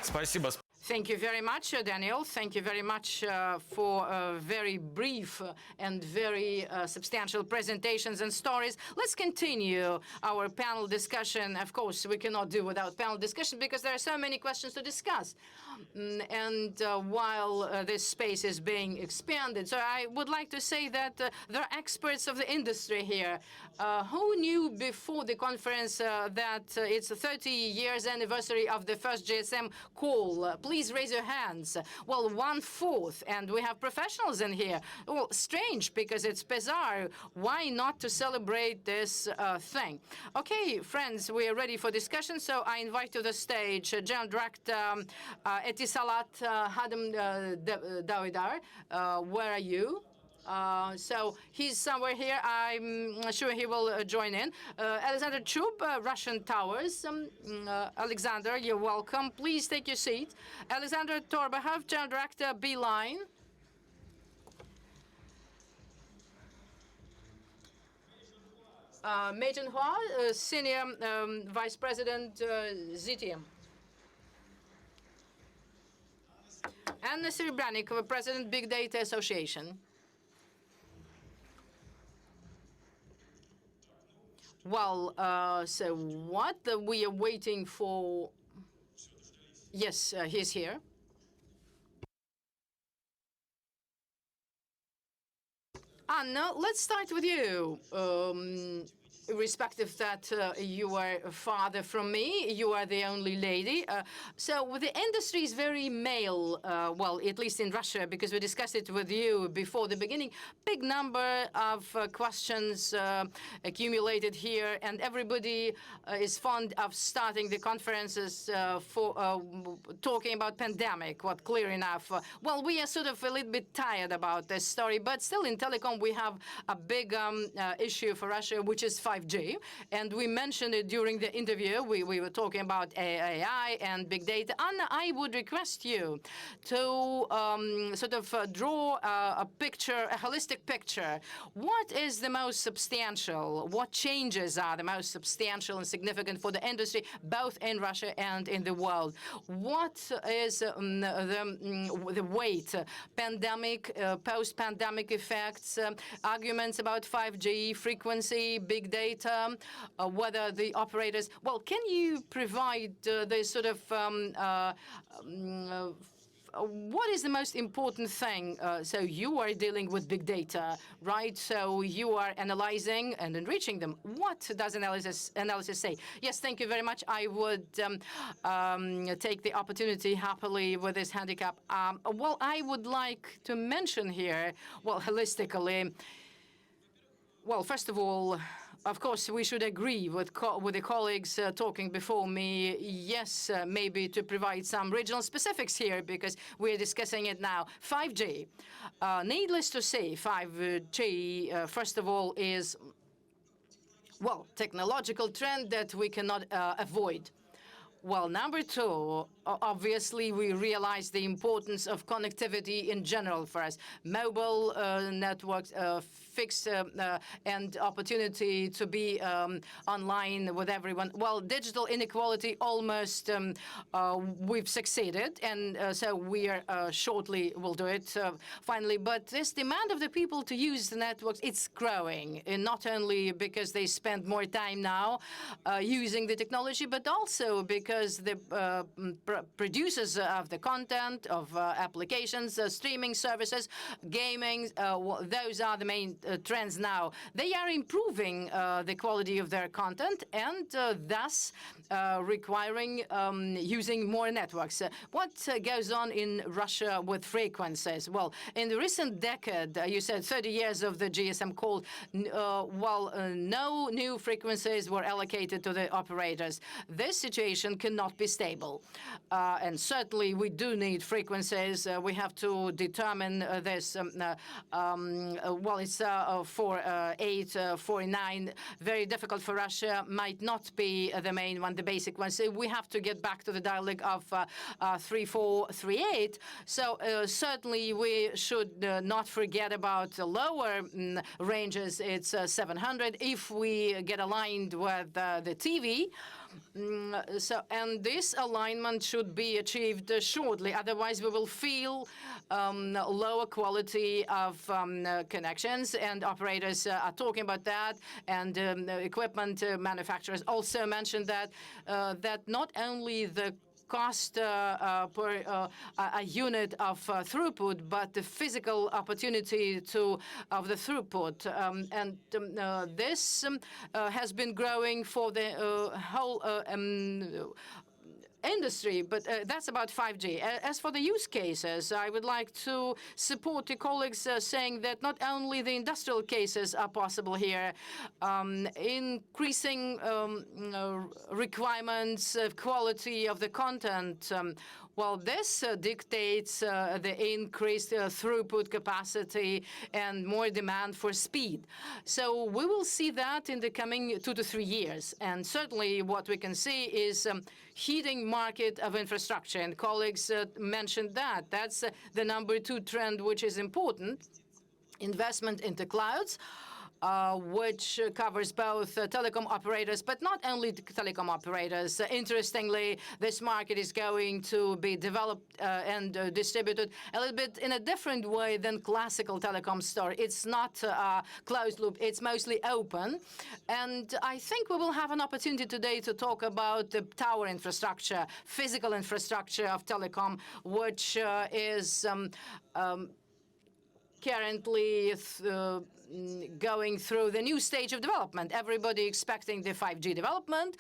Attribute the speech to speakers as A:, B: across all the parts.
A: Спасибо.
B: Thank you very much, Daniel. Thank you very much for very brief and very substantial presentations and stories. Let's continue our panel discussion. Of course, we cannot do without panel discussion because there are so many questions to discuss. And while this space is being expanded, so I would like to say that there are experts of the industry here. Who knew before the conference that it's the 30 years anniversary of the first GSM call? Please raise your hands. Well, 1/4, and we have professionals in here. Well, strange, because it's bizarre. Why not to celebrate this thing? Okay, friends, we are ready for discussion, so I invite to the stage General Director Etisalat Hatem Dowidar. Where are you? So he's somewhere here. I'm sure he will join in. Alexander Chub, Russian Towers. Alexander, you're welcome. Please take your seat. Alexander Torbakhov, General Director, Beeline. Mei Zhonghua, Senior Vice President, ZTM. And Serebryanikova, President, Big Data Association. Well, so what we are waiting for? Yes, he's here. Anna, let's start with you. Irrespective that you are farther from me, you are the only lady. So the industry is very male, well, at least in Russia, because we discussed it with you before the beginning. Big number of questions accumulated here, and everybody is fond of starting the conferences for talking about pandemic, what clear enough. Well, we are sort of a little bit tired about this story, but still in Telecom we have a big issue for Russia, which is 5G. And we mentioned it during the interview. We were talking about AI and big data. Anna, I would request you to sort of draw a picture, a holistic picture. What is the most substantial? What changes are the most substantial and significant for the industry, both in Russia and in the world? What is the weight? Pandemic, post-pandemic effects, arguments about 5G, frequency, big data, whether the operators... Well, can you provide the sort of... what is the most important thing? So you are dealing with big data, right? So you are analyzing and enriching them. What does analysis say? Yes, thank you very much. I would take the opportunity happily with this handicap. Well, I would like to mention here, well, holistically, well, first of all, of course, we should agree with the colleagues talking before me. Yes, maybe to provide some regional specifics here, because we're discussing it now. 5G. Needless to say, 5G, first of all, is, well, technological trend that we cannot avoid. Well, number two, obviously, we realize the importance of connectivity in general for us. Mobile networks, fixed and opportunity to be online with everyone. Well, digital inequality almost we've succeeded, and so we are shortly will do it finally. But this demand of the people to use the networks, it's growing, and not only because they spend more time now using the technology, but also because the producers of the content, of applications, streaming services, gaming, those are the main trends now. They are improving the quality of their content and thus requiring using more networks. What goes on in Russia with frequencies? Well, in the recent decade, you said 30 years of the GSM call, no new frequencies were allocated to the operators. This situation cannot be stable. And certainly we do need frequencies. We have to determine this. Well, it's 4.8, 4.9. Very difficult for Russia. Might not be the main one, the basic one. So we have to get back to the dialogue of 3.4, 3.8. So certainly we should not forget about the lower ranges. It's 700. If we get aligned with the TV, And this alignment should be achieved shortly. Otherwise, we will feel lower quality of connections, and operators are talking about that. And equipment manufacturers also mentioned that not only the cost per a unit of throughput, but the physical opportunity of the throughput. This has been growing for the whole industry, but that's about 5G. As for the use cases, I would like to support the colleagues saying that not only the industrial cases are possible here, increasing requirements of quality of the content. Well, this dictates the increased throughput capacity and more demand for speed. So we will see that in the coming 2 to 3 years. And certainly what we can see is heating market of infrastructure. And colleagues mentioned that. That's the number 2 trend, which is important. Investment into clouds. Which covers both telecom operators, but not only telecom operators. Interestingly, this market is going to be developed and distributed a little bit in a different way than classical telecom store. It's not a closed loop. It's mostly open. And I think we will have an opportunity today to talk about the tower infrastructure, physical infrastructure of telecom, which is currently going through the new stage of development. Everybody expecting the 5G development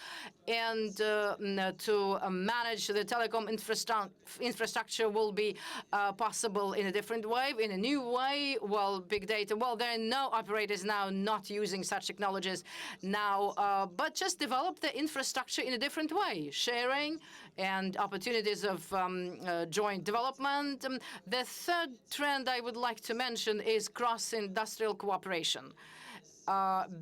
B: and to manage the telecom infrastructure will be possible in a different way, in a new way. Well, big data, well, there are no operators now not using such technologies now, but just develop the infrastructure in a different way, sharing and opportunities of joint development. The third trend I would like to mention is cross-industrial cooperation.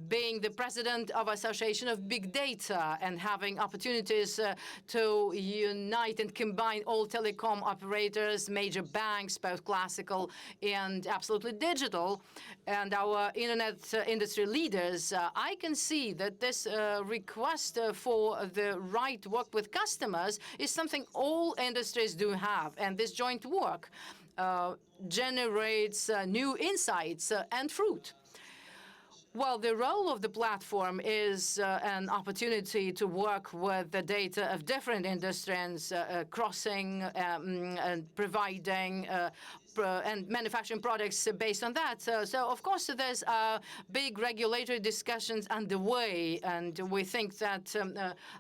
B: Being the president of Association of Big Data and having opportunities to unite and combine all telecom operators, major banks, both classical and absolutely digital, and our internet industry leaders, I can see that this request for the right work with customers is something all industries do have. And this joint work generates new insights and fruit. Well, the role of the platform is an opportunity to work with the data of different industries, crossing and providing and manufacturing products based on that. So, of course, there's big regulatory discussions underway, and we think that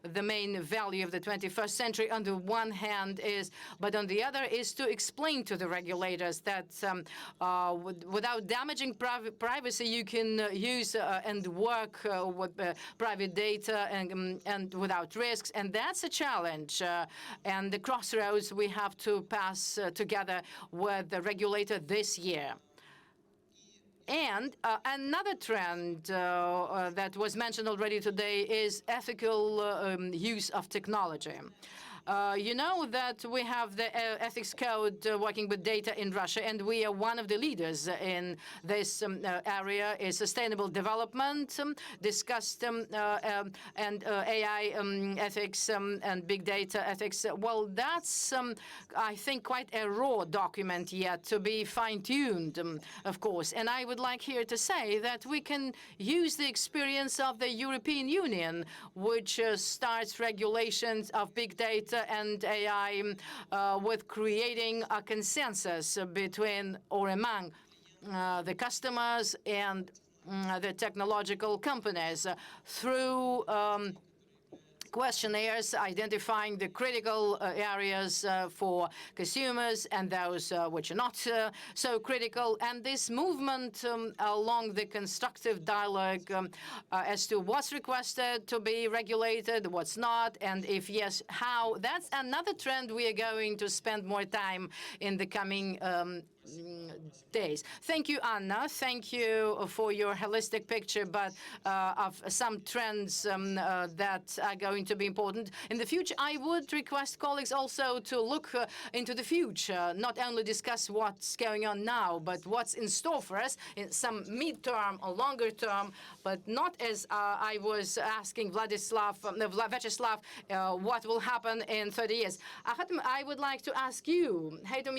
B: the main value of the 21st century, on the one hand, is, but on the other, is to explain to the regulators that without damaging privacy, you can use and work with private data and without risks, and that's a challenge. And the crossroads we have to pass together with the regulator this year. And another trend that was mentioned already today is ethical use of technology. You know that we have the ethics code working with data in Russia, and we are one of the leaders in this area. Is sustainable development discussed and AI ethics and big data ethics. Well, that's I think quite a raw document yet to be fine-tuned, of course. And I would like here to say that we can use the experience of the European Union, which starts regulations of big data and AI with creating a consensus between or among the customers and the technological companies through questionnaires identifying the critical areas for consumers and those which are not so critical. And this movement along the constructive dialogue as to what's requested to be regulated, what's not, and if yes, how. That's another trend we are going to spend more time in the coming days. Thank you, Anna. Thank you for your holistic picture, but of some trends that are going to be important in the future. I would request colleagues also to look into the future, not only discuss what's going on now, but what's in store for us in some mid-term or longer term, but not as I was asking Vyacheslav, what will happen in 30 years. Hatem, I would like to ask you, Hatem,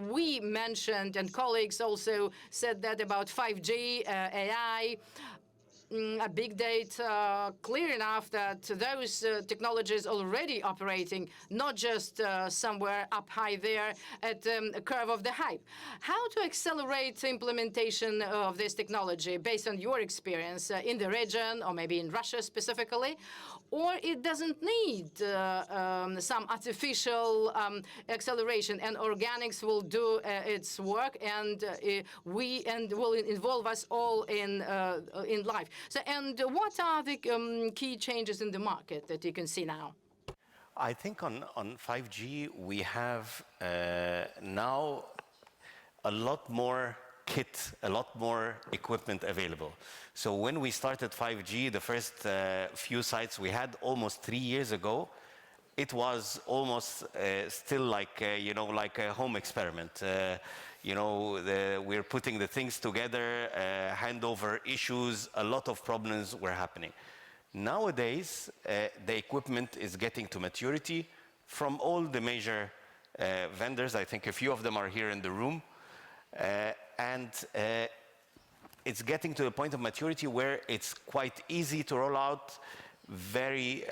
B: we mentioned, and colleagues also said that about 5G, AI, big data, clear enough that those technologies already operating, not just somewhere up high there at the curve of the hype. How to accelerate implementation of this technology based on your experience in the region or maybe in Russia specifically? Or it doesn't need some artificial acceleration, and organics will do its work, and will involve us all in life. So, and what are the key changes in the market that you can see now?
A: I think on 5G we have now a lot more kit, a lot more equipment available. So when we started 5G, the first few sites we had almost 3 years ago, it was almost still like, like a home experiment. We're putting the things together, handover issues, a lot of problems were happening. Nowadays, the equipment is getting to maturity from all the major vendors. I think a few of them are here in the room. And it's getting to a point of maturity where it's quite easy to roll out, very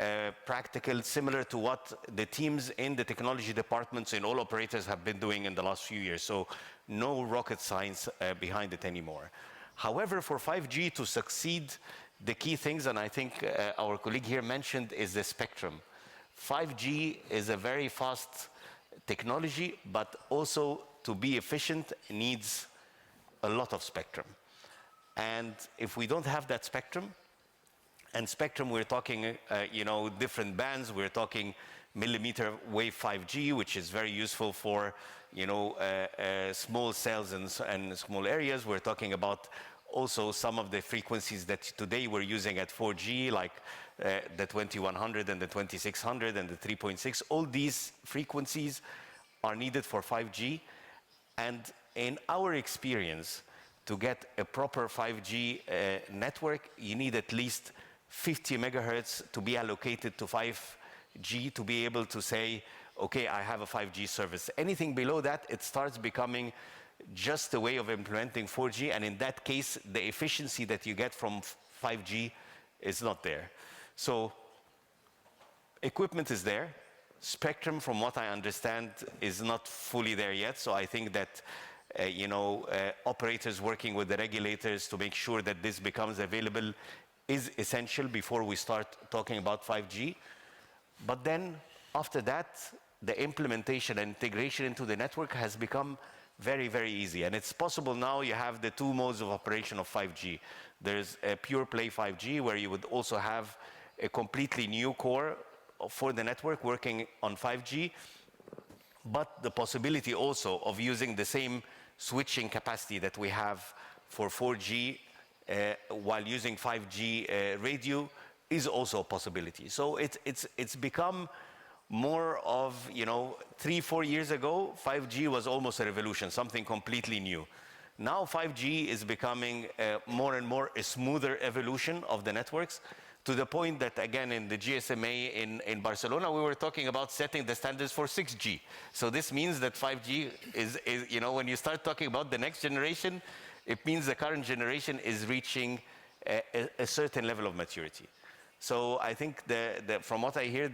A: practical, similar to what the teams in the technology departments in all operators have been doing in the last few years. So no rocket science behind it anymore. However, for 5G to succeed, the key things, and I think our colleague here mentioned, is the spectrum. 5G is a very fast technology, but also to be efficient needs a lot of spectrum. And if we don't have that spectrum, and spectrum, we're talking, different bands. We're talking millimeter wave 5G, which is very useful for, small cells and small areas. We're talking about also some of the frequencies that today we're using at 4G, like the 2100 and the 2600 and the 3.6. All these frequencies are needed for 5G. And in our experience, to get a proper 5G network, you need at least 50 megahertz to be allocated to 5G to be able to say, okay, I have a 5G service. Anything below that, it starts becoming just a way of implementing 4G, and in that case, the efficiency that you get from 5G is not there. So equipment is there. Spectrum, from what I understand, is not fully there yet. So I think that operators working with the regulators to make sure that this becomes available is essential before we start talking about 5G. But then after that, the implementation and integration into the network has become very, very easy. And it's possible now. You have the two modes of operation of 5G. There's a pure play 5G, where you would also have a completely new core for the network working on 5G, but the possibility also of using the same switching capacity that we have for 4G while using 5G radio is also a possibility. So it's become more of, 3-4 years ago, 5G was almost a revolution, something completely new. Now 5G is becoming more and more a smoother evolution of the networks, to the point that, again, in the GSMA in Barcelona, we were talking about setting the standards for 6G. So this means that 5G is when you start talking about the next generation, it means the current generation is reaching a certain level of maturity. So I think from what I hear,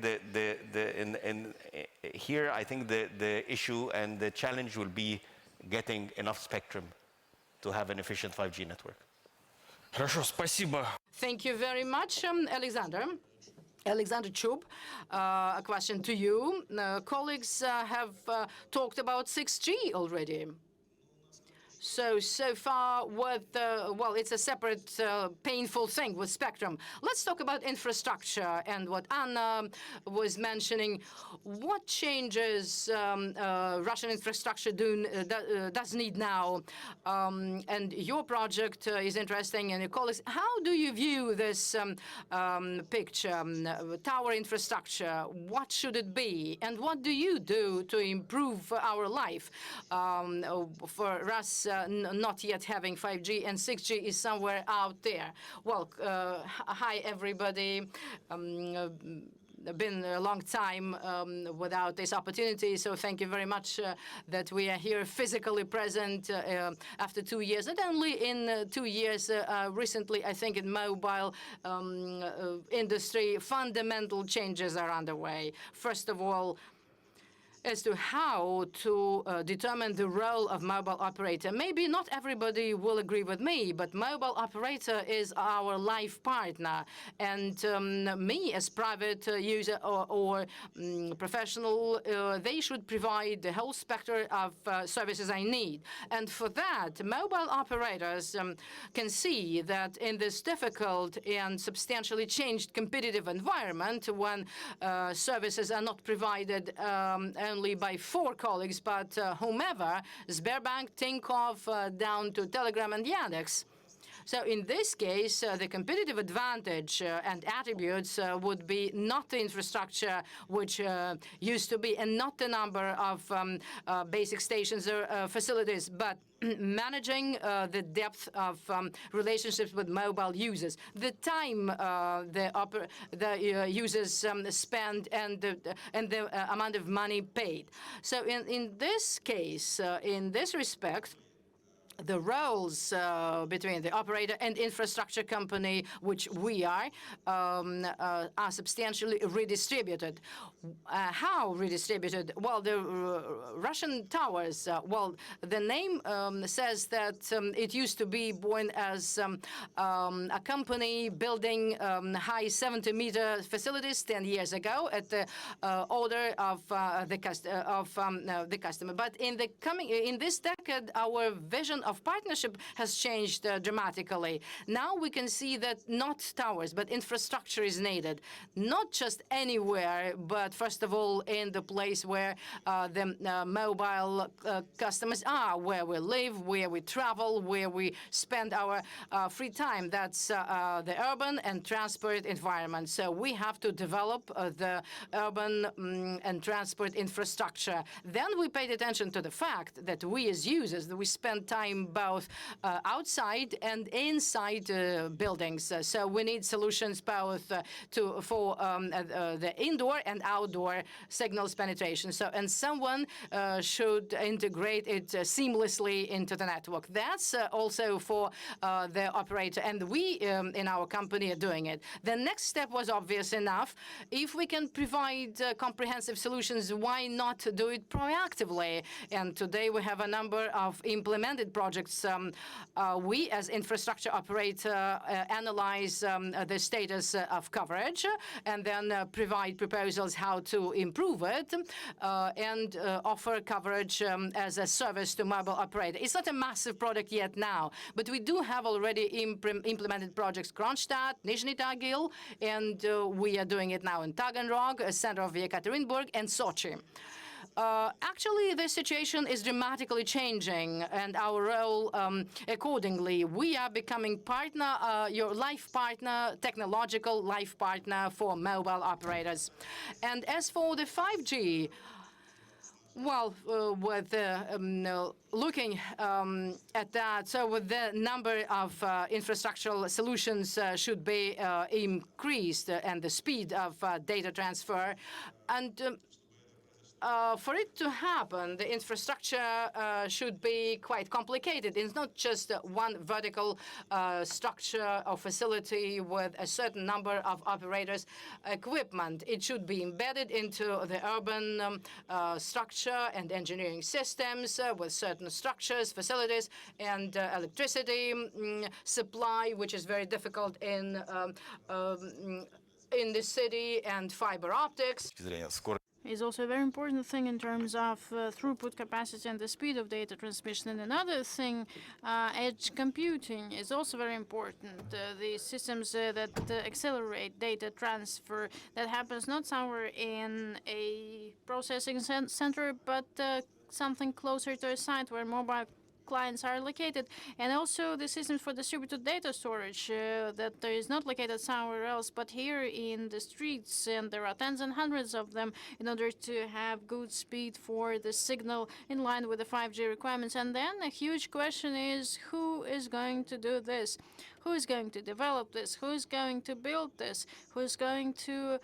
A: here, I think the issue and the challenge will be getting enough spectrum to have an efficient 5G network.
C: Хорошо, спасибо.
B: Thank you very much, Alexander. Alexander Chub, a question to you. Colleagues have talked about 6G already. So far with, well, it's a separate painful thing with spectrum. Let's talk about infrastructure and what Anna was mentioning. What changes Russian infrastructure does need now? And your project is interesting, and your colleagues. How do you view this picture? Tower infrastructure, what should it be? And what do you do to improve our life? For us, not yet having 5G, and 6G is somewhere out there. Well, hi, everybody. Been a long time without this opportunity, so thank you very much that we are here physically present after 2 years. Not only in 2 years, recently, I think in mobile industry, fundamental changes are underway. First of all, as to how to determine the role of mobile operator. Maybe not everybody will agree with me, but mobile operator is our life partner. And me as private user or professional, they should provide the whole spectrum of services I need. And for that, mobile operators can see that in this difficult and substantially changed competitive environment, when services are not provided only by 4 colleagues, but whomever, Sberbank, Tinkov, down to Telecom and Yandex. So in this case, the competitive advantage and attributes would be not the infrastructure which used to be, and not the number of basic stations or facilities, but managing the depth of relationships with mobile users, the time the users spend, and the amount of money paid. So in this case, in this respect, the roles between the operator and infrastructure company, which we are substantially redistributed. How redistributed? Well, the Russian towers, well, the name says that it used to be born as a company building high 70-meter facilities 10 years ago at the order of the customer. But in this decade, our vision of partnership has changed dramatically. Now we can see that not towers, but infrastructure is needed, not just anywhere, but first of all in the place where the mobile customers are, where we live, where we travel, where we spend our free time. That's the urban and transport environment. So we have to develop the urban and transport infrastructure. Then we paid attention to the fact that we as users, that we spend time both outside and inside buildings. So we need solutions both for the indoor and outdoor signals penetration. So, and someone should integrate it seamlessly into the network. That's also for the operator, and we in our company are doing it. The next step was obvious enough. If we can provide comprehensive solutions, why not do it proactively? And today we have a number of implemented projects. We, as infrastructure operator, analyze the status of coverage and then provide proposals how to improve it and offer coverage as a service to mobile operator. It's not a massive product yet now, but we do have already implemented projects, Kronstadt, Nizhny Tagil, and we are doing it now in Taganrog, a center of Yekaterinburg, and Sochi. Actually, the situation is dramatically changing, and our role accordingly. We are becoming partner, your life partner, technological life partner for mobile operators. And as for the 5G, well, with looking at that, so with the number of infrastructural solutions should be increased, and the speed of data transfer. And for it to happen, the infrastructure should be quite complicated. It's not just one vertical structure or facility with a certain number of operators' equipment. It should be embedded into the urban structure and engineering systems with certain structures, facilities, and electricity supply, which is very difficult in in the city and fiber optics.
D: Is also a very important thing in terms of throughput capacity and the speed of data transmission. And another thing, edge computing is also very important. The systems that accelerate data transfer that happens not somewhere in a processing center, but something closer to a site where mobile clients are located, and also the systems for distributed data storage that is not located somewhere else, but here in the streets, and there are tens and hundreds of them in order to have good speed for the signal in line with the 5G requirements. And then a huge question is, who is going to do this? Who is going to develop this? Who is going to build this? Who is going to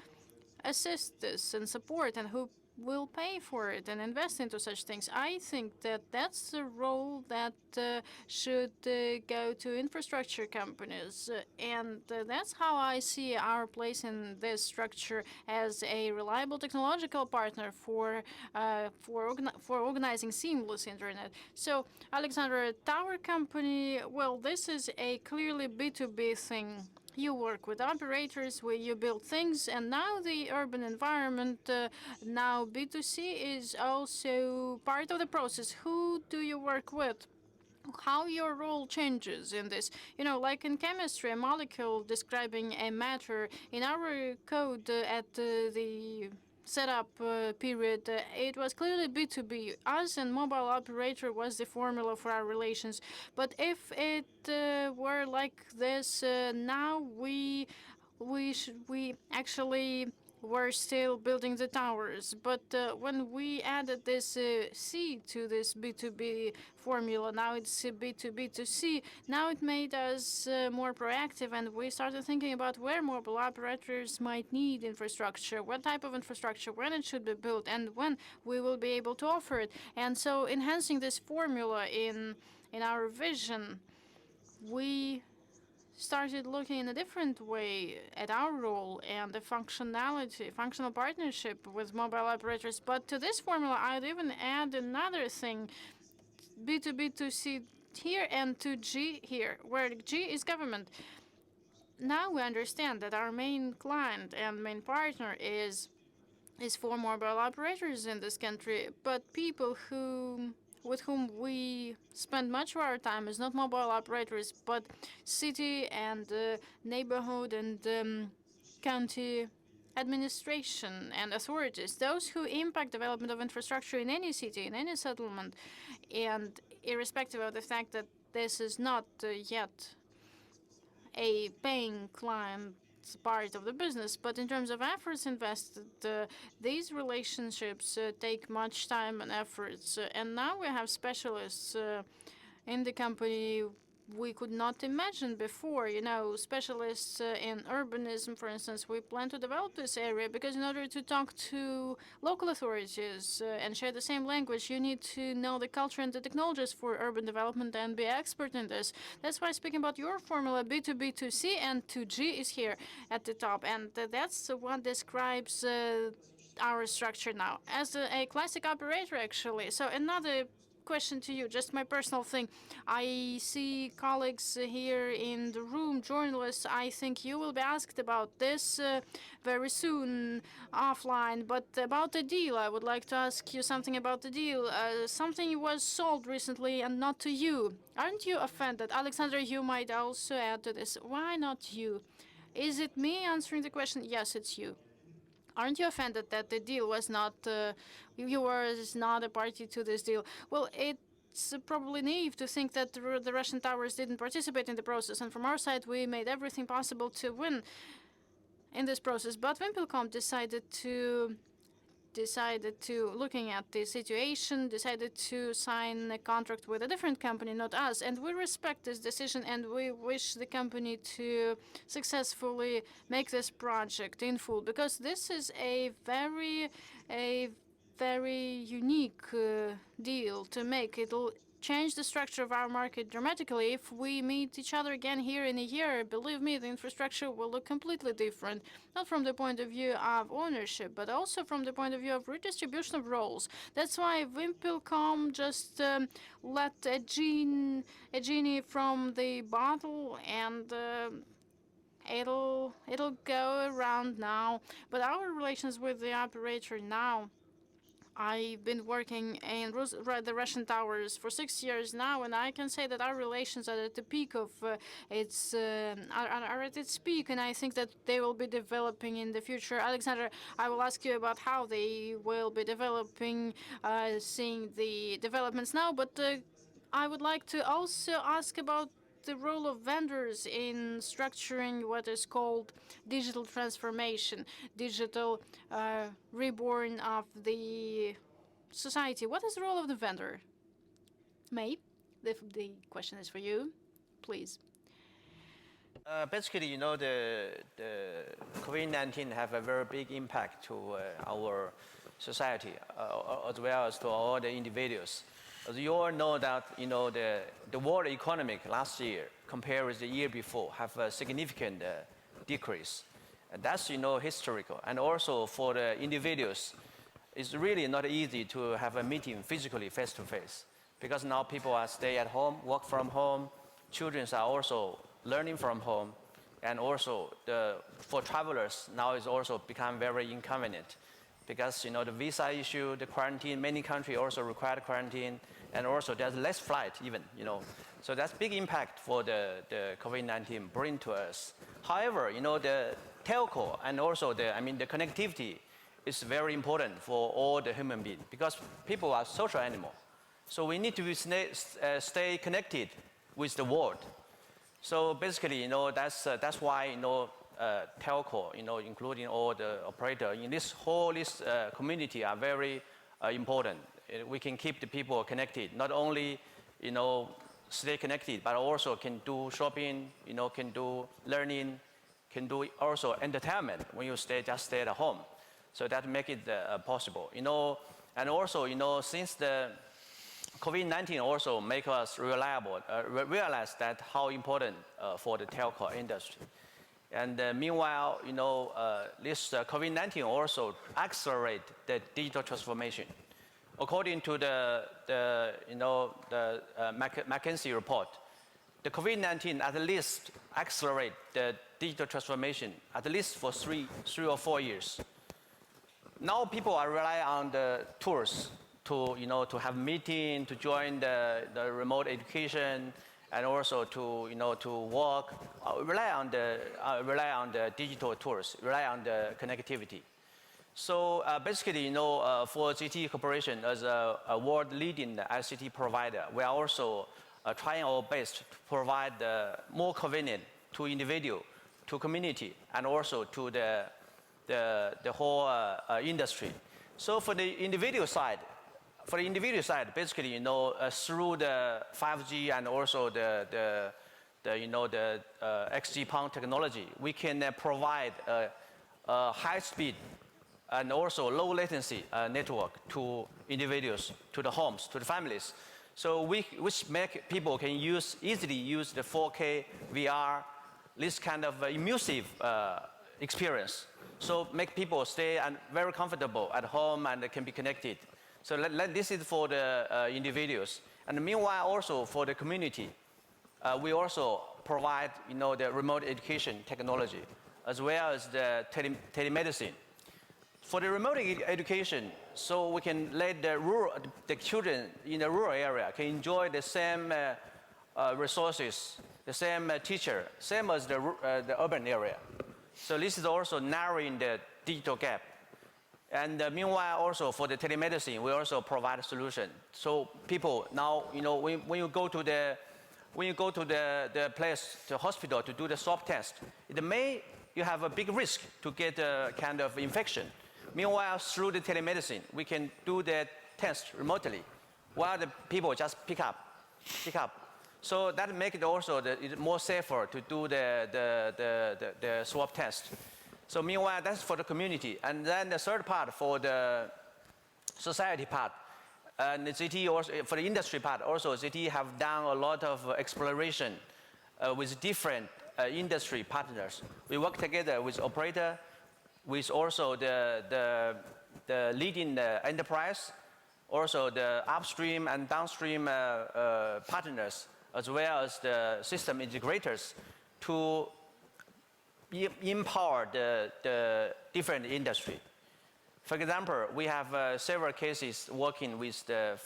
D: assist this and support, and who will pay for it and invest into such things? I think that that's the role that should go to infrastructure companies, and that's how I see our place in this structure as a reliable technological partner for organizing seamless internet. So, Alexander, tower company, well, this is a clearly B2B thing. You work with operators where you build things, and now the urban environment, now B2C is also part of the process. Who do you work with? How your role changes in this? You know, like in chemistry, a molecule describing a matter. In our code at the setup period, it was clearly B2B. Us and mobile operator was the formula for our relations. But if it were like this, now we actually were still building the towers. But when we added this C to this B2B formula, now it's B2B to C, now it made us more proactive, and we started thinking about where mobile operators might need infrastructure, what type of infrastructure, when it should be built, and when we will be able to offer it. And so enhancing this formula in our vision, we started looking in a different way at our role and the functional partnership with mobile operators. But to this formula, I'd even add another thing, B2B to C here and to G here, where G is government. Now we understand that our main client and main partner is for mobile operators in this country, but people with whom we spend much of our time is not mobile operators, but city and neighborhood and county administration and authorities, those who impact development of infrastructure in any city, in any settlement, and irrespective of the fact that this is not yet a paying client part of the business, but in terms of efforts invested, these relationships take much time and efforts. And now we have specialists in the company we could not imagine before. You know, specialists in urbanism, for instance. We plan to develop this area because in order to talk to local authorities and share the same language, you need to know the culture and the technologies for urban development and be expert in this. That's why speaking about your formula, B2B to C and to G is here at the top. And that's what describes our structure now as a classic operator, actually. So another question to you, just my personal thing. I see colleagues here in the room, journalists. I think you will be asked about this very soon offline. But about the deal, I would like to ask you something about the deal. Something was sold recently and not to you. Aren't you offended? Alexander, you might also add to this. Why not you? Is it me answering the question? Yes, it's you. Aren't you offended that the deal was not, you were not a party to this deal? Well, it's probably naive to think that the Russian towers didn't participate in the process, and from our side, we made everything possible to win in this process. But Wimpelcom decided to, looking at the situation, decided to sign a contract with a different company, not us. And we respect this decision, and we wish the company to successfully make this project in full, because this is a very unique deal to make. It'll change the structure of our market dramatically. If we meet each other again here in a year, believe me, the infrastructure will look completely different, not from the point of view of ownership, but also from the point of view of redistribution of roles. That's why Wimpelcom just let a genie from the bottle and It'll go around now. But our relations with the operator now, I've been working in the Russian towers for 6 years now, and I can say that our relations are at the peak of are at its peak, and I think that they will be developing in the future. Alexander, I will ask you about how they will be developing, seeing the developments now, but I would like to also ask about the role of vendors in structuring what is called digital transformation, digital reborn of the society. What is the role of the vendor? Mei, the question is for you, please.
E: Basically, the COVID-19 have a very big impact to our society, as well as to all the individuals. As you all know that, the world economic last year compared with the year before have a significant decrease. And that's, historical. And also for the individuals, it's really not easy to have a meeting physically face to face, because now people are stay at home, work from home, children are also learning from home, and also for travelers now it's also become very inconvenient, because the visa issue, the quarantine, many countries also require quarantine, and also there's less flight even, So that's big impact for the COVID-19 bring to us. However, the telco and also the connectivity is very important for all the human beings, because people are social animals. So we need to stay connected with the world. So basically, that's why, telco, including all the operators in this whole community are very important. We can keep the people connected, not only, stay connected, but also can do shopping, can do learning, can do also entertainment when you just stay at home. So that make it possible, and also, since the COVID-19 also make us realize that how important for the telco industry. And meanwhile, this COVID-19 also accelerate the digital transformation. According to the McKinsey report, the COVID-19 at least accelerate the digital transformation at least for three or 4 years. Now people are relying on the tools to have meeting, to join the remote education, and also to work. Rely on the digital tools, rely on the connectivity. So basically, for ZTE Corporation as a world leading ICT provider, we are also trying our best to provide more convenient to individual, to community, and also to the whole industry. So for the individual side, basically, through the 5G and also the XG-PON technology, we can provide a high speed and also low latency network to individuals, to the homes, to the families. So which make people can easily use the 4K VR, this kind of immersive experience. So make people stay and very comfortable at home and can be connected. So this is for the individuals. And meanwhile, also for the community, we also provide, the remote education technology, as well as the telemedicine. For the remote education, so we can let the children in the rural area can enjoy the same resources, the same teacher, same as the urban area. So this is also narrowing the digital gap. And meanwhile, also for the telemedicine, we also provide a solution. So people now, when you go to the place, the hospital to do the swab test, you have a big risk to get a kind of infection. Meanwhile, through the telemedicine, we can do the test remotely, while the people just pick up. So that makes it also more safer to do the swab test. So meanwhile, that's for the community. And then the third part for the society part, and the ZTE also, for the industry part, also ZTE have done a lot of exploration with different industry partners. We work together with operator, with also the leading enterprise, also the upstream and downstream partners, as well as the system integrators, to empower the different industry. For example, we have several cases working with the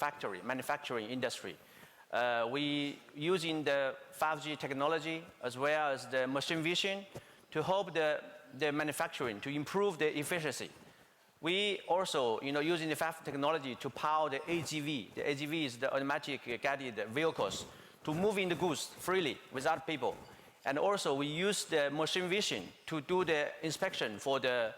E: manufacturing industry. We using the 5G technology as well as the machine vision to help the manufacturing to improve the efficiency. We also, using the 5G technology to power the AGV. The AGV is the automatic guided vehicles to move in the goods freely without people. And also, we use the machine vision to do the inspection for the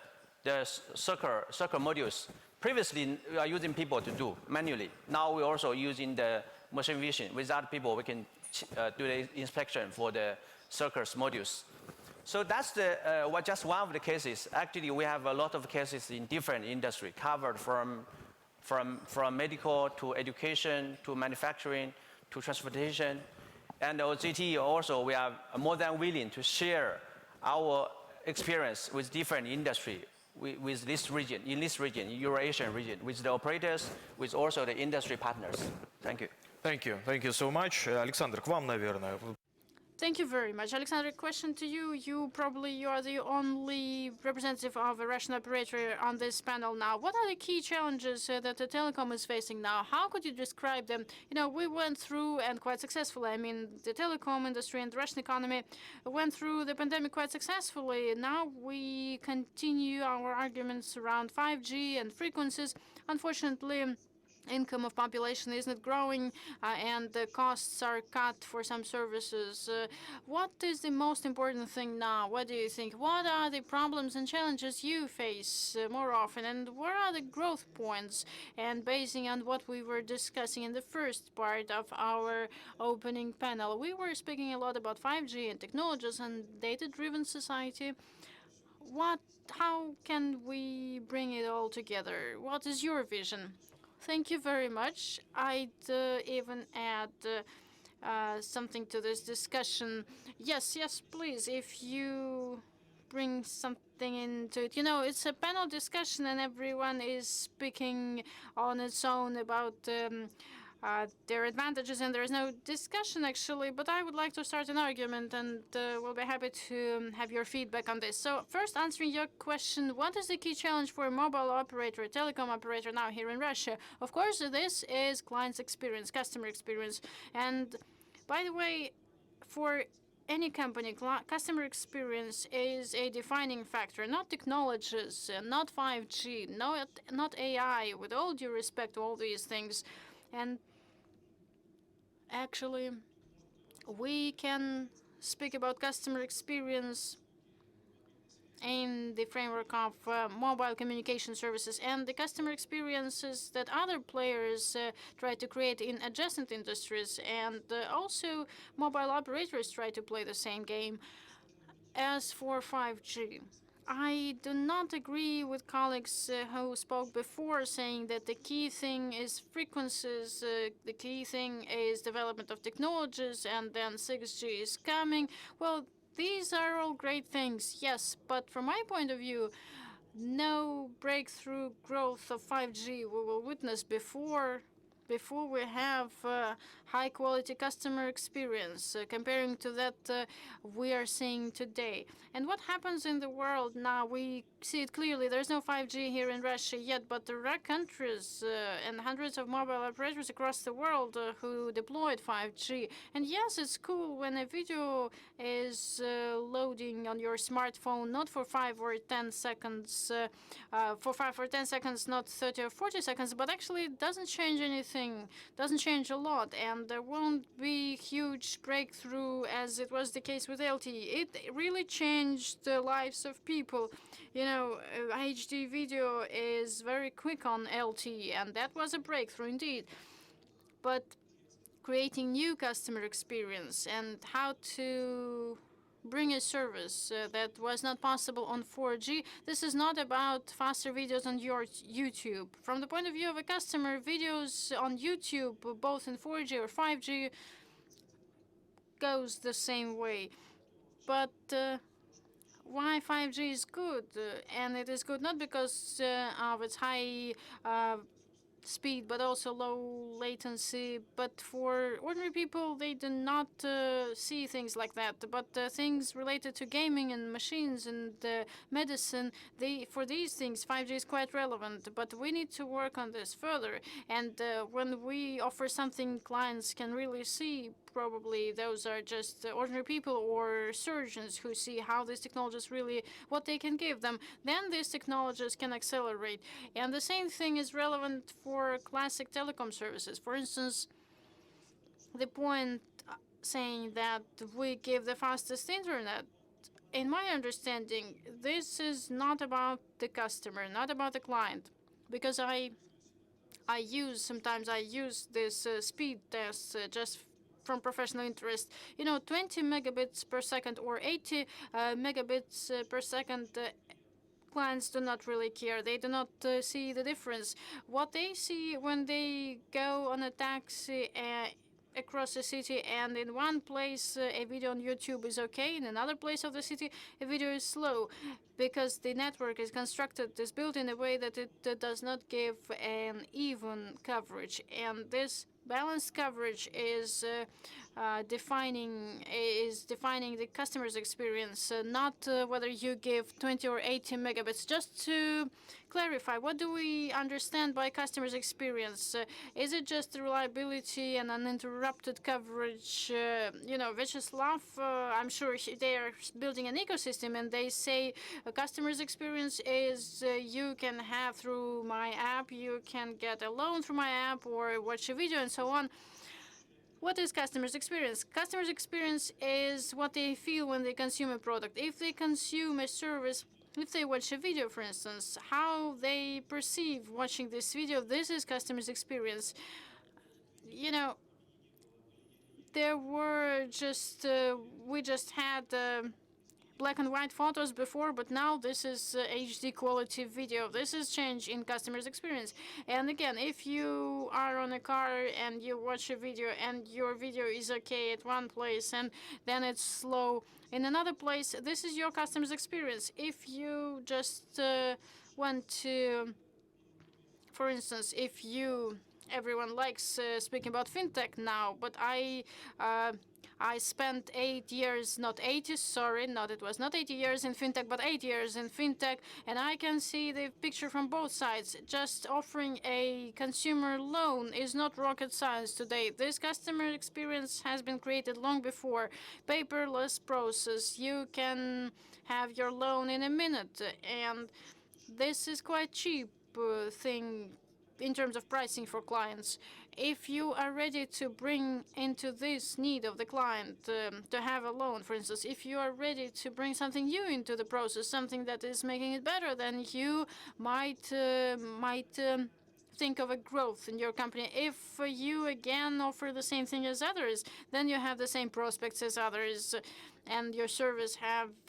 E: circuit modules. Previously, we are using people to do manually. Now we're also using the machine vision. Without people, we can do the inspection for the circuit modules. So that's just one of the cases. Actually, we have a lot of cases in different industry covered from medical to education to manufacturing to transportation. And OGT also, we are more than willing to share our experience with different industry with this region, Eurasian region, with the operators, with also the industry partners. Thank you.
C: Thank you. Thank you so much. Александр, к вам, наверное.
D: Thank you very much. Alexander, question to you. You are the only representative of a Russian operator on this panel now. What are the key challenges that the telecom is facing now? How could you describe them? We went through, and quite successfully, the telecom industry and the Russian economy went through the pandemic quite successfully. Now we continue our arguments around 5G and frequencies. Unfortunately, income of population isn't growing and the costs are cut for some services. What is the most important thing now? What do you think? What are the problems and challenges you face more often, and where are the growth points? And basing on what we were discussing in the first part of our opening panel, we were speaking a lot about 5G and technologies and data-driven society. How can we bring it all together? What is your vision? Thank you very much. I'd even add something to this discussion. Yes, please, if you bring something into it. It's a panel discussion and everyone is speaking on its own about their advantages, and there is no discussion actually, but I would like to start an argument, and we'll be happy to have your feedback on this. So first, answering your question, what is the key challenge for a mobile operator, a telecom operator now here in Russia? Of course, this is client's experience, customer experience. And by the way, for any company, customer experience is a defining factor, not technologies, not 5G, not AI, with all due respect to all these things. And actually, we can speak about customer experience in the framework of mobile communication services and the customer experiences that other players try to create in adjacent industries, and also mobile operators try to play the same game. As for 5G, I do not agree with colleagues who spoke before, saying that the key thing is frequencies, the key thing is development of technologies, and then 6G is coming. Well, these are all great things, yes, but from my point of view, no breakthrough growth of 5G we will witness before we have high-quality customer experience, comparing to that we are seeing today. And what happens in the world now, we see it clearly. There's no 5G here in Russia yet, but there are countries and hundreds of mobile operators across the world who deployed 5G. And yes, it's cool when a video is loading on your smartphone, not for 5 or 10 seconds, not 30 or 40 seconds, but actually it doesn't change anything, doesn't change a lot, and there won't be huge breakthrough as it was the case with LTE. It really changed the lives of people. HD video is very quick on LTE, and that was a breakthrough indeed. But creating new customer experience and how to bring a service that was not possible on 4G. This is not about faster videos on your YouTube. From the point of view of a customer, videos on YouTube, both in 4G or 5G, goes the same way. But why 5G is good? And it is good not because of its high speed, but also low latency. But for ordinary people, they do not see things like that. But things related to gaming and machines and medicine, for these things, 5G is quite relevant. But we need to work on this further. And when we offer something clients can really see, probably those are just ordinary people or surgeons who see how these technologies really, what they can give them, then these technologies can accelerate. And the same thing is relevant for classic telecom services. For instance, the point saying that we give the fastest internet, in my understanding, this is not about the customer, not about the client, because sometimes I use this speed tests just from professional interest. 20 megabits per second or 80 megabits per second. Clients do not really care. They do not see the difference. What they see when they go on a taxi across the city, and in one place a video on YouTube is okay, in another place of the city a video is slow, because the network is built in a way that it does not give an even coverage. And this balanced coverage is defining the customer's experience, not whether you give 20 or 80 megabits. Just to clarify, what do we understand by customer's experience? Is it just reliability and uninterrupted coverage? Vyacheslav, I'm sure they are building an ecosystem, and they say a customer's experience is you can have through my app, you can get a loan through my app or watch a video and so on. What is customer's experience? Customer's experience is what they feel when they consume a product. If they consume a service, if they watch a video, for instance, how they perceive watching this video, this is customer's experience. There were we just had black and white photos before, but now this is HD quality video. This is change in customer's experience. And again, if you are on a car and you watch a video and your video is okay at one place and then it's slow in another place, this is your customer's experience. If you just want to, for instance, everyone likes speaking about fintech now, but I spent 8 years, not 80, sorry, it was not 80 years in fintech, but 8 years in fintech, and I can see the picture from both sides. Just offering a consumer loan is not rocket science today. This customer experience has been created long before. Paperless process. You can have your loan in a minute, and this is quite cheap thing in terms of pricing for clients. If you are ready to bring into this need of the client to have a loan, for instance, if you are ready to bring something new into the process, something that is making it better, then you might think of a growth in your company. If you again offer the same thing as others, then you have the same prospects as others, and your service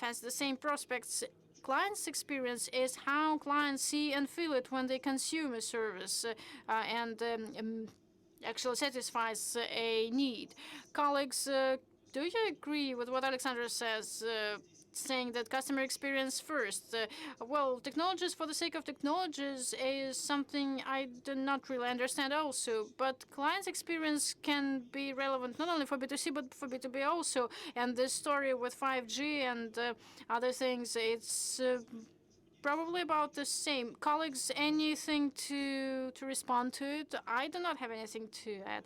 D: has the same prospects. Client's experience is how clients see and feel it when they consume a service and actually satisfies a need. Colleagues, do you agree with what Alexander says, saying that customer experience first? Well, technologies for the sake of technologies is something I do not really understand also, but client's experience can be relevant not only for B2C but for B2B also. And the story with 5G and other things, it's probably about the same. Colleagues, anything to respond to it? I do not have anything to add.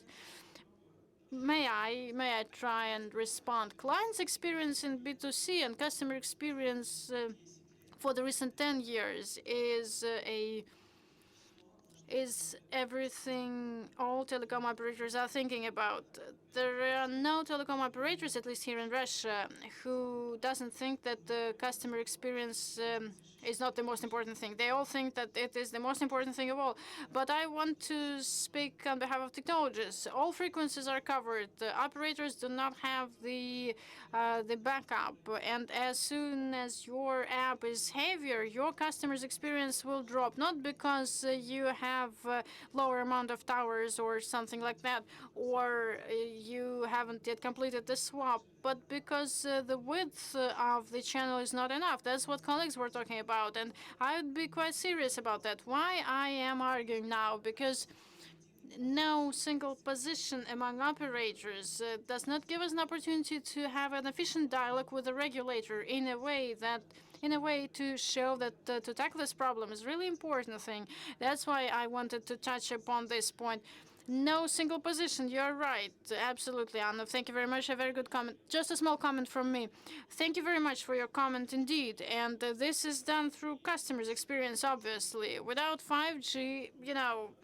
D: May I try and respond? Client's experience in B2C and customer experience for the recent 10 years is everything all telecom operators are thinking about. There are no telecom operators, at least here in Russia, who doesn't think that the customer experience is not the most important thing. They all think that it is the most important thing of all. But I want to speak on behalf of technologists. All frequencies are covered. The operators do not have the backup. And as soon as your app is heavier, your customer's experience will drop. Not because you have a lower amount of towers or something like that, or you haven't yet completed the swap, but because the width of the channel is not enough. That's what colleagues were talking about. about. And I would be quite serious about that. Why I am arguing now? Because no single position among operators does not give us an opportunity to have an efficient dialogue with the regulator in a way to show that to tackle this problem is really important thing. That's why I wanted to touch upon this point. No single position. You're right. Absolutely, Anna. Thank you very much. A very good comment. Just a small comment from me. Thank you very much for your comment indeed. And this is done through customers' experience, obviously. Without 5G,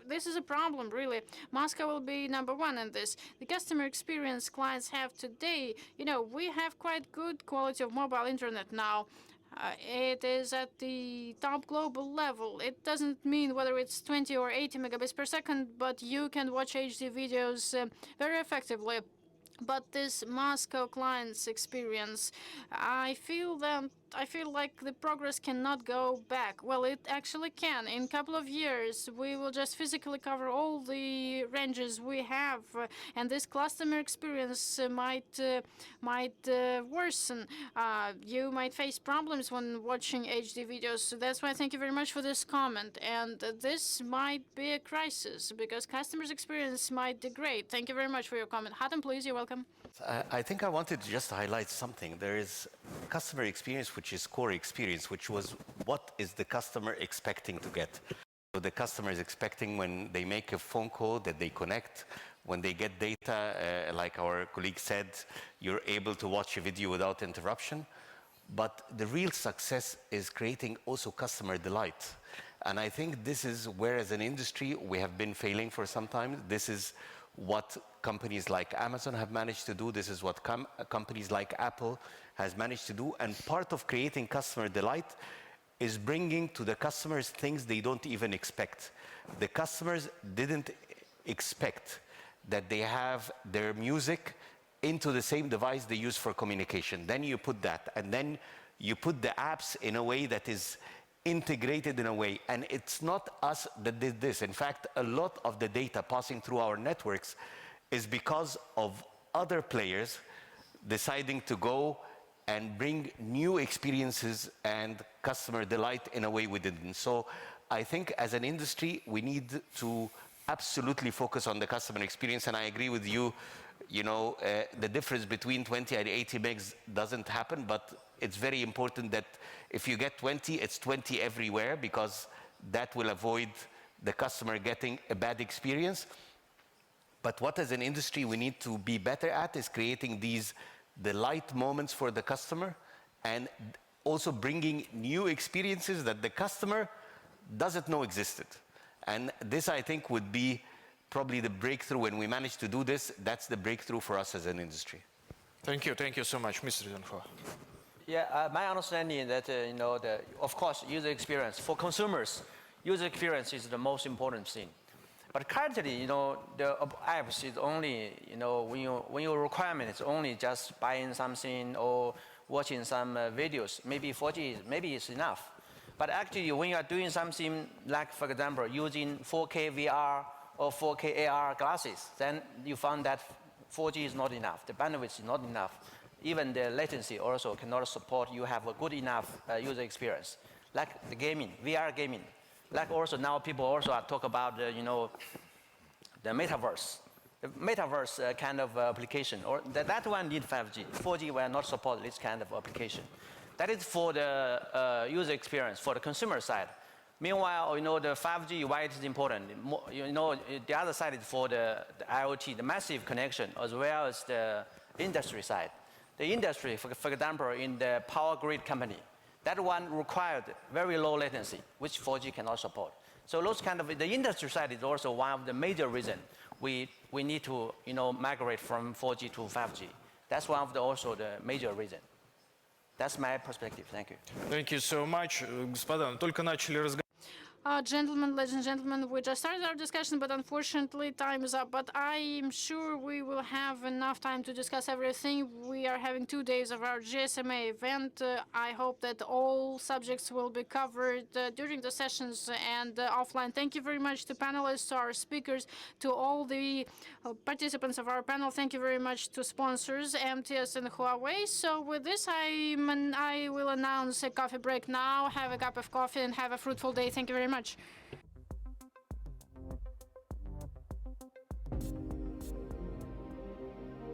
D: this is a problem, really. Moscow will be #1 in this. The customer experience clients have today, we have quite good quality of mobile internet now. It is at the top global level. It doesn't mean whether it's 20 or 80 megabits per second, but you can watch HD videos very effectively. But this Moscow client's experience, I feel like the progress cannot go back. Well, it actually can. In a couple of years, we will just physically cover all the ranges we have, and this customer experience might worsen. You might face problems when watching HD videos. So that's why thank you very much for this comment. And this might be a crisis because customers' experience might degrade. Thank you very much for your comment. Hatem, please, you're welcome.
A: I think I wanted to just highlight something. There is customer experience, which is core experience, which was what is the customer expecting to get. So the customer is expecting when they make a phone call that they connect, when they get data, like our colleague said, you're able to watch a video without interruption. But the real success is creating also customer delight. And I think this is where, as an industry, we have been failing for some time. This is what companies like Amazon have managed to do. This is what companies like Apple has managed to do. And part of creating customer delight is bringing to the customers things they don't even expect. The customers didn't expect that they have their music into the same device they use for communication. Then you put that, and then you put the apps in a way that is integrated in a way. And it's not us that did this. In fact, a lot of the data passing through our networks is because of other players deciding to go and bring new experiences and customer delight in a way we didn't. So I think as an industry, we need to absolutely focus on the customer experience. And I agree with you, the difference between 20 and 80 megs doesn't happen, but it's very important that if you get 20, it's 20 everywhere, because that will avoid the customer getting a bad experience. But what as an industry we need to be better at is creating these delight moments for the customer and also bringing new experiences that the customer doesn't know existed. And this, I think, would be probably the breakthrough. When we manage to do this, that's the breakthrough for us as an industry.
C: Thank you so much, Mr. Zhonghua.
E: Yeah, my understanding is that, of course, user experience. For consumers, user experience is the most important thing. But currently, the apps is only, when your requirement is only just buying something or watching some videos, maybe 4G maybe is enough. But actually, when you are doing something like, for example, using 4K VR or 4K AR glasses, then you found that 4G is not enough. The bandwidth is not enough. Even the latency also cannot support you have a good enough user experience. Like the gaming, VR gaming. Like also now people also talk about, the metaverse. The metaverse kind of application, or that one need 5G. 4G will not support this kind of application. That is for the user experience, for the consumer side. Meanwhile, the 5G, why it is important? The other side is for the IoT, the massive connection, as well as the industry side. The industry, for example, in the power grid company, that one required very low latency, which 4G cannot support. So those kind of, the industry side is also one of the major reasons we need to migrate from 4G to 5G. That's one of also the major reasons. That's my perspective. Thank you.
C: Thank you so much. Господа, только начали разговаривать.
D: Gentlemen, ladies and gentlemen, we just started our discussion, but unfortunately time is up. But I'm sure we will have enough time to discuss everything. We are having 2 days of our GSMA event. I hope that all subjects will be covered during the sessions and offline. Thank you very much to panelists, to our speakers, to all the participants of our panel. Thank you very much to sponsors, MTS and Huawei. So with this, I will announce a coffee break now. Have a cup of coffee and have a fruitful day. Thank you very much.